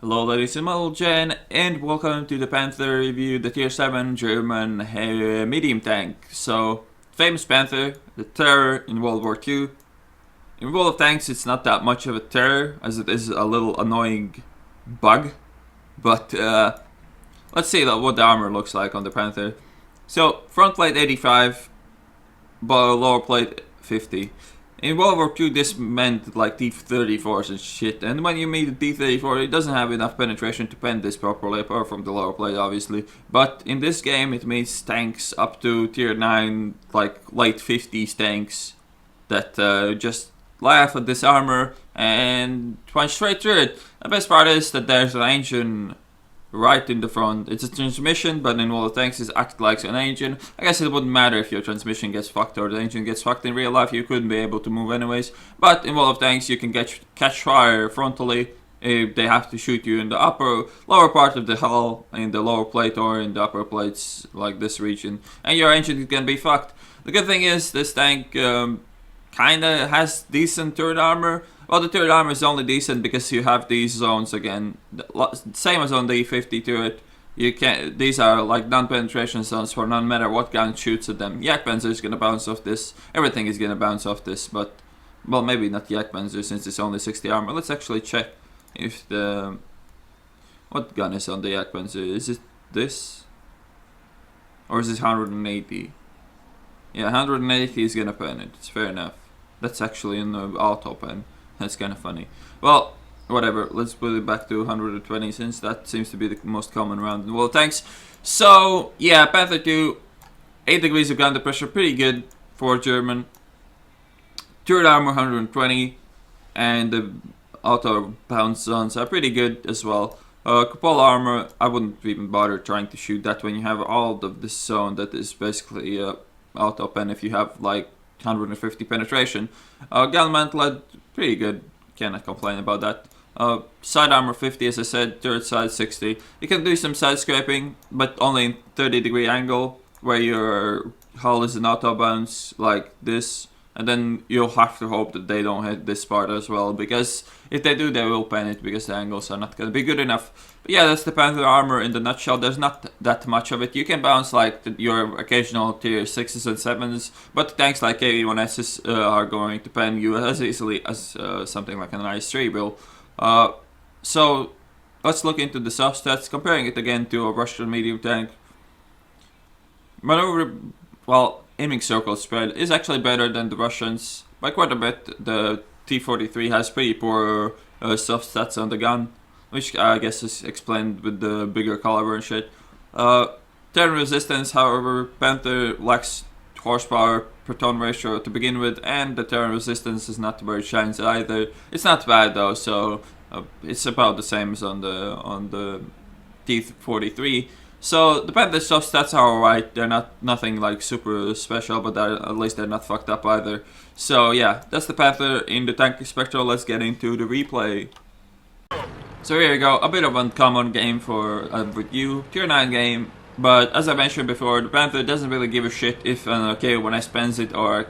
Hello ladies and gentlemen, and welcome to the Panther review, the tier 7 German medium tank. So, famous Panther, the terror in World War II. In World of Tanks it's not that much of a terror, as it is a little annoying bug. But let's see what the armor looks like on the Panther. So, front plate 85, but lower plate 50. In World War II, this meant like T-34s and shit, and when you meet a T-34, it doesn't have enough penetration to pen this properly, apart from the lower plate, obviously. But in this game, it means tanks up to tier 9, like late 50s tanks, that just laugh at this armor and punch straight through it. The best part is that there's an engine right in the front. It's a transmission, but in World of Tanks it acts like an engine. I guess it wouldn't matter if your transmission gets fucked or the engine gets fucked. In real life you couldn't be able to move anyways, but in World of Tanks you can catch fire frontally if they have to shoot you in the lower part of the hull, in the lower plate or in the upper plates, like this region, and your engine can be fucked. The good thing is this tank kinda has decent turret armor. Well, the turret armor is only decent because you have these zones again, same as on the E50 turret. These are like non-penetration zones for no matter what gun shoots at them. Panzer is gonna bounce off this. Everything is gonna bounce off this, but well, maybe not Panzer since it's only 60 armor. Let's actually check if what gun is on the Panzer. Is it this, or is it 180? Yeah, 180 is gonna pen it. It's fair enough. That's actually in the auto pen. That's kind of funny. Well, whatever. Let's put it back to 120 since that seems to be the most common round in World of Tanks. So, yeah, Panther 2, 8 degrees of ground pressure, pretty good for German. Turret armor 120, and the auto bounce zones are pretty good as well. Cupola armor, I wouldn't even bother trying to shoot that when you have all of this zone that is basically auto pen if you have like 150 penetration. Gun mantlet, pretty good, cannot complain about that. Side armor 50, as I said, turret side 60. You can do some side scraping, but only in 30-degree angle, where your hull is an auto bounce like this, and then you'll have to hope that they don't hit this part as well, because if they do, they will pen it, because the angles are not going to be good enough. But yeah, that's the Panther armor in the nutshell. There's not that much of it. You can bounce like your occasional tier 6s and 7s, but tanks like KV-1Ss are going to pen you as easily as something like an IS-3 will. So let's look into the soft stats, comparing it again to a Russian medium tank. Maneuver, well, aiming circle spread is actually better than the Russians by quite a bit. The T-43 has pretty poor soft stats on the gun, which I guess is explained with the bigger caliber and shit. Turn resistance, however, Panther lacks horsepower per ton ratio to begin with, and the turn resistance is not very shines either. It's not bad though, so it's about the same as on the T-43. So the Panther soft stats are alright. They're nothing like super special, but at least they're not fucked up either. So yeah, that's the Panther in the tank spectral. Let's get into the replay. So here we go, a bit of uncommon game for a review, tier 9 game, but as I mentioned before, the Panther doesn't really give a shit if an KV-1S pens it or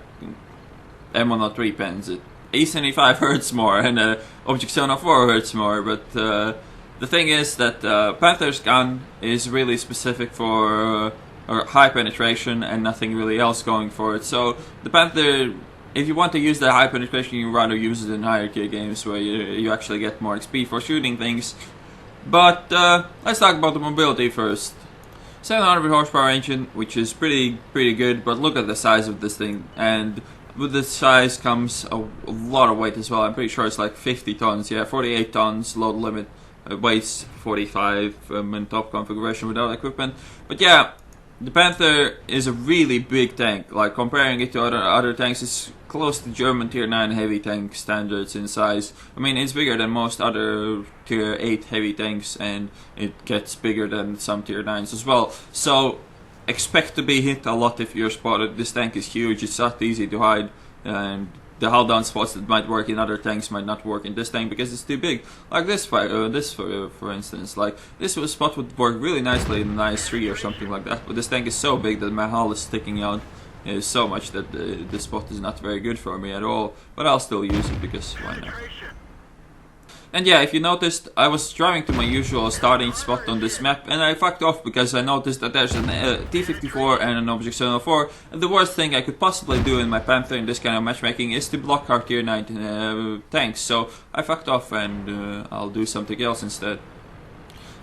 M103 pens it. E75 hurts more and Object Zone 4 hurts more, but the thing is that Panther's gun is really specific for high penetration and nothing really else going for it. So the Panther, if you want to use the high penetration, you rather use it in higher tier games where you actually get more XP for shooting things. But let's talk about the mobility first. 700 horsepower engine, which is pretty good, but look at the size of this thing, and with this size comes a lot of weight as well. I'm pretty sure it's like 50 tons, yeah, 48 tons load limit. Weighs 45 in top configuration without equipment. But yeah, the Panther is a really big tank. Like comparing it to other tanks, it's close to German tier 9 heavy tank standards in size. I mean, it's bigger than most other tier 8 heavy tanks, and it gets bigger than some tier 9s as well. So expect to be hit a lot if you're spotted. This tank is huge, it's not easy to hide, and the hull down spots that might work in other tanks might not work in this tank because it's too big. Like this for instance. Like this spot would work really nicely in an IS-3 or something like that, but this tank is so big that my hull is sticking out so much that this spot is not very good for me at all. But I'll still use it because why not? And yeah, if you noticed, I was driving to my usual starting spot on this map, and I fucked off because I noticed that there's an T-54 and an Object 704, and the worst thing I could possibly do in my Panther in this kind of matchmaking is to block our tier 9 tanks, so I fucked off and I'll do something else instead.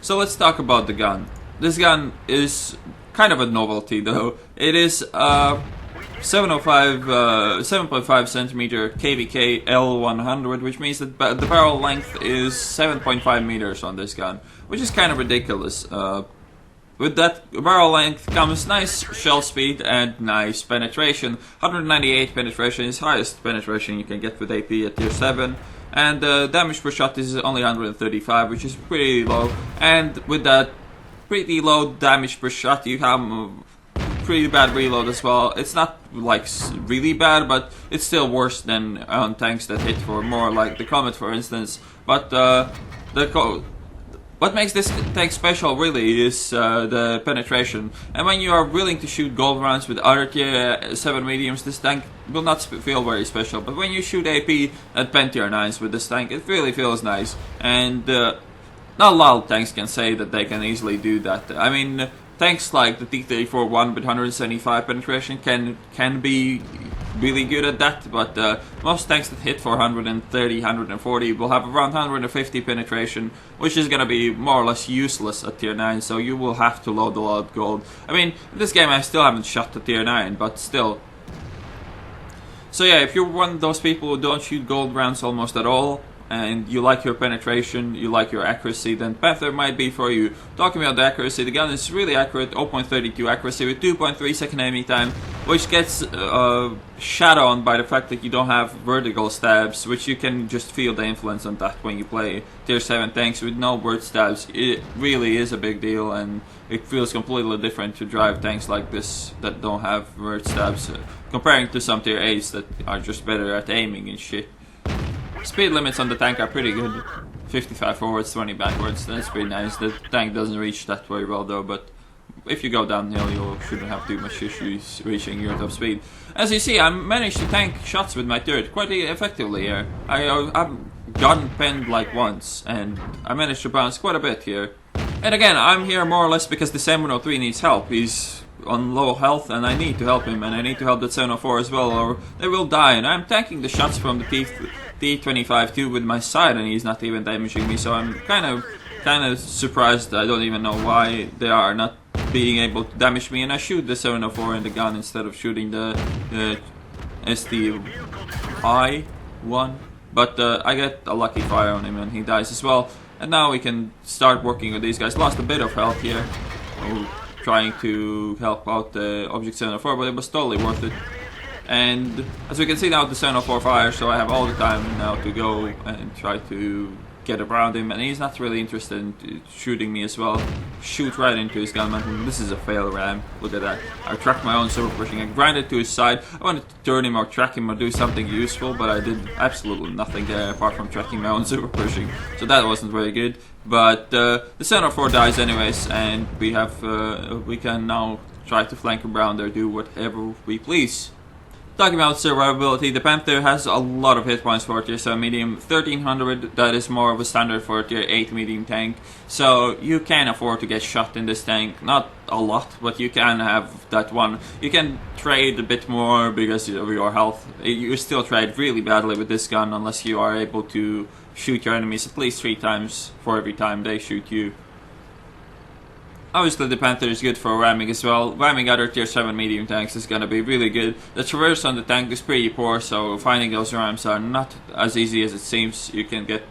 So let's talk about the gun. This gun is kind of a novelty though. It is 7.5 centimeter KVK L100, which means that the barrel length is 7.5 meters on this gun, which is kind of ridiculous. With that barrel length comes nice shell speed and nice penetration. 198 penetration is highest penetration you can get with AP at tier 7. And damage per shot is only 135, which is pretty low. And with that pretty low damage per shot, you have pretty bad reload as well. It's not like really bad, but it's still worse than on tanks that hit for more, like the Comet for instance. But what makes this tank special really is the penetration. And when you are willing to shoot gold rounds with other tier 7 mediums, this tank will not feel very special. But when you shoot AP at Panther 9s with this tank, it really feels nice. And not a lot of tanks can say that they can easily do that. I mean, tanks like the T-34-1 with 175 penetration can be really good at that, but most tanks that hit for 130, 140 will have around 150 penetration, which is gonna be more or less useless at tier 9, so you will have to load a lot of gold. I mean, in this game I still haven't shot to tier 9, but still. So yeah, if you're one of those people who don't shoot gold rounds almost at all, and you like your penetration, you like your accuracy, then Panther might be for you. Talking about the accuracy, the gun is really accurate, 0.32 accuracy with 2.3 second aiming time, which gets shadowed by the fact that you don't have vertical stabs, which you can just feel the influence on that when you play tier 7 tanks with no vert stabs. It really is a big deal, and it feels completely different to drive tanks like this that don't have vert stabs, comparing to some tier 8s that are just better at aiming and shit. Speed limits on the tank are pretty good. 55 forwards, 20 backwards, that's pretty nice. The tank doesn't reach that very well though, but if you go downhill you shouldn't have too much issues reaching your top speed. As you see, I managed to tank shots with my turret quite effectively here. I've gotten penned like once, and I managed to bounce quite a bit here. And again, I'm here more or less because the 703 needs help. He's on low health and I need to help him, and I need to help that 704 as well, or they will die. And I'm tanking the shots from the T25 too with my side, and he's not even damaging me, so I'm kind of surprised. I don't even know why they are not being able to damage me, and I shoot the 704 in the gun instead of shooting the STI one. But I get a lucky fire on him and he dies as well. And now we can start working with these guys. Lost a bit of health here, trying to help out the Object 704, but it was totally worth it. And as we can see now, the 704 fires, so I have all the time now to go and try to get around him, and he's not really interested in shooting me as well. Shoot right into his gunman. This is a fail ram. Look at that. I tracked my own super pushing. I grinded to his side. I wanted to turn him or track him or do something useful, but I did absolutely nothing there apart from tracking my own super pushing. So that wasn't very good. But the 704 dies anyways, and we have we can now try to flank around or do whatever we please. Talking about survivability, the Panther has a lot of hit points for a tier 7 medium, 1300, that is more of a standard for a tier 8 medium tank, so you can afford to get shot in this tank. Not a lot, but you can have that one. You can trade a bit more because of your health. You still trade really badly with this gun unless you are able to shoot your enemies at least 3 times for every time they shoot you. Obviously the Panther is good for ramming as well. Ramming other tier 7 medium tanks is gonna be really good. The traverse on the tank is pretty poor, so finding those rams are not as easy as it seems. You can get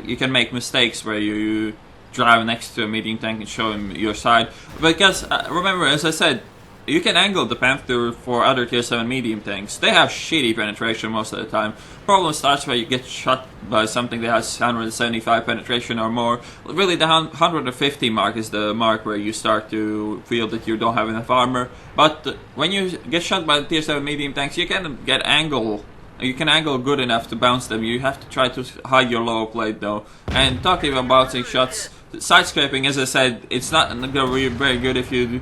you can make mistakes where you drive next to a medium tank and show him your side. Because remember, as I said, you can angle the Panther for other tier 7 medium tanks. They have shitty penetration most of the time. Problem starts where you get shot by something that has 175 penetration or more. Really the 150 mark is the mark where you start to feel that you don't have enough armor. But when you get shot by tier 7 medium tanks, you can get angle. You can angle good enough to bounce them. You have to try to hide your lower plate though. And talking about bouncing shots, side scraping, as I said, it's not going to be very good if you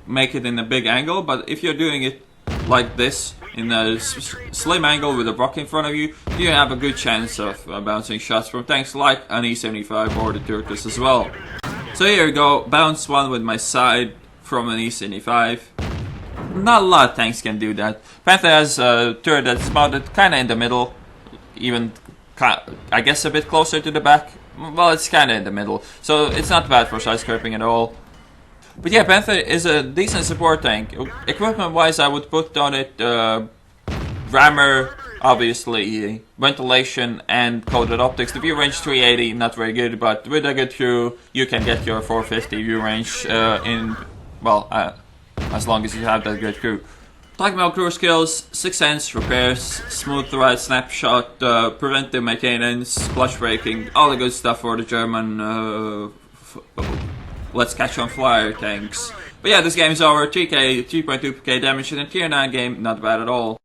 make it in a big angle, but if you're doing it like this, in a slim angle with a rock in front of you, you have a good chance of bouncing shots from tanks like an E75 or the Turtles as well. So here we go, bounce one with my side from an E75. Not a lot of tanks can do that. Panther has a turret that's mounted kinda in the middle, even I guess a bit closer to the back. Well, it's kinda in the middle, so it's not bad for side scraping at all. But yeah, Panther is a decent support tank. Equipment wise, I would put on it rammer, obviously, ventilation, and coated optics. The view range 380, not very good, but with a good crew, you can get your 450 view range as long as you have that good crew. Talking about crew skills, 6 sense, repairs, smooth ride, snapshot, preventive maintenance, clutch braking, all the good stuff for the German let's catch on flyer tanks. But yeah, this game is over. 3.2k damage in a tier 9 game, not bad at all.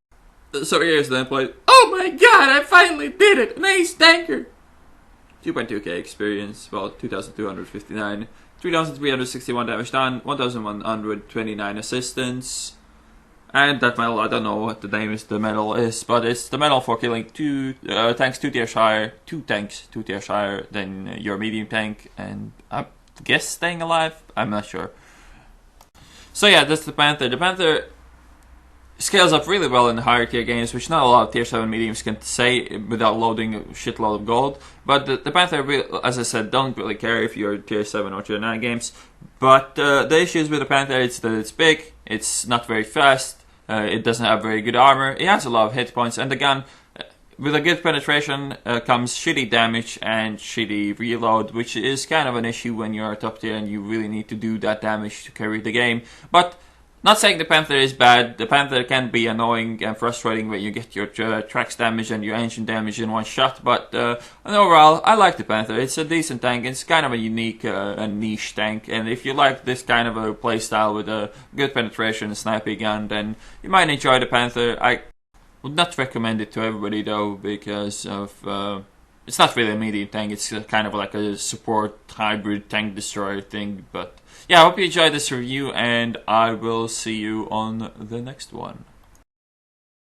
So here's the gameplay. Oh my god, I finally did it! An ace tanker! 2.2k experience, well, 2259. 3,361 damage done, 1,129 assistance. And that medal, I don't know what the name is, the medal is, but it's the medal for killing two tanks 2 tiers higher, 2 tanks 2 tiers higher than your medium tank, and I guess staying alive? I'm not sure. So yeah, that's the Panther. The Panther scales up really well in the higher tier games, which not a lot of tier 7 mediums can say without loading a shitload of gold. But the Panther, as I said, don't really care if you're tier 7 or tier 9 games. But the issues with the Panther is that it's big, it's not very fast, it doesn't have very good armor, it has a lot of hit points, and the gun, with a good penetration, comes shitty damage and shitty reload, which is kind of an issue when you're top tier and you really need to do that damage to carry the game. But not saying the Panther is bad. The Panther can be annoying and frustrating when you get your tracks damage and your engine damage in one shot, but overall, I like the Panther. It's a decent tank. It's kind of a unique and niche tank, and if you like this kind of a playstyle with a good penetration and sniping gun, then you might enjoy the Panther. I would not recommend it to everybody though, because of it's not really a medium tank. It's kind of like a support hybrid tank destroyer thing. But yeah, I hope you enjoyed this review, and I will see you on the next one.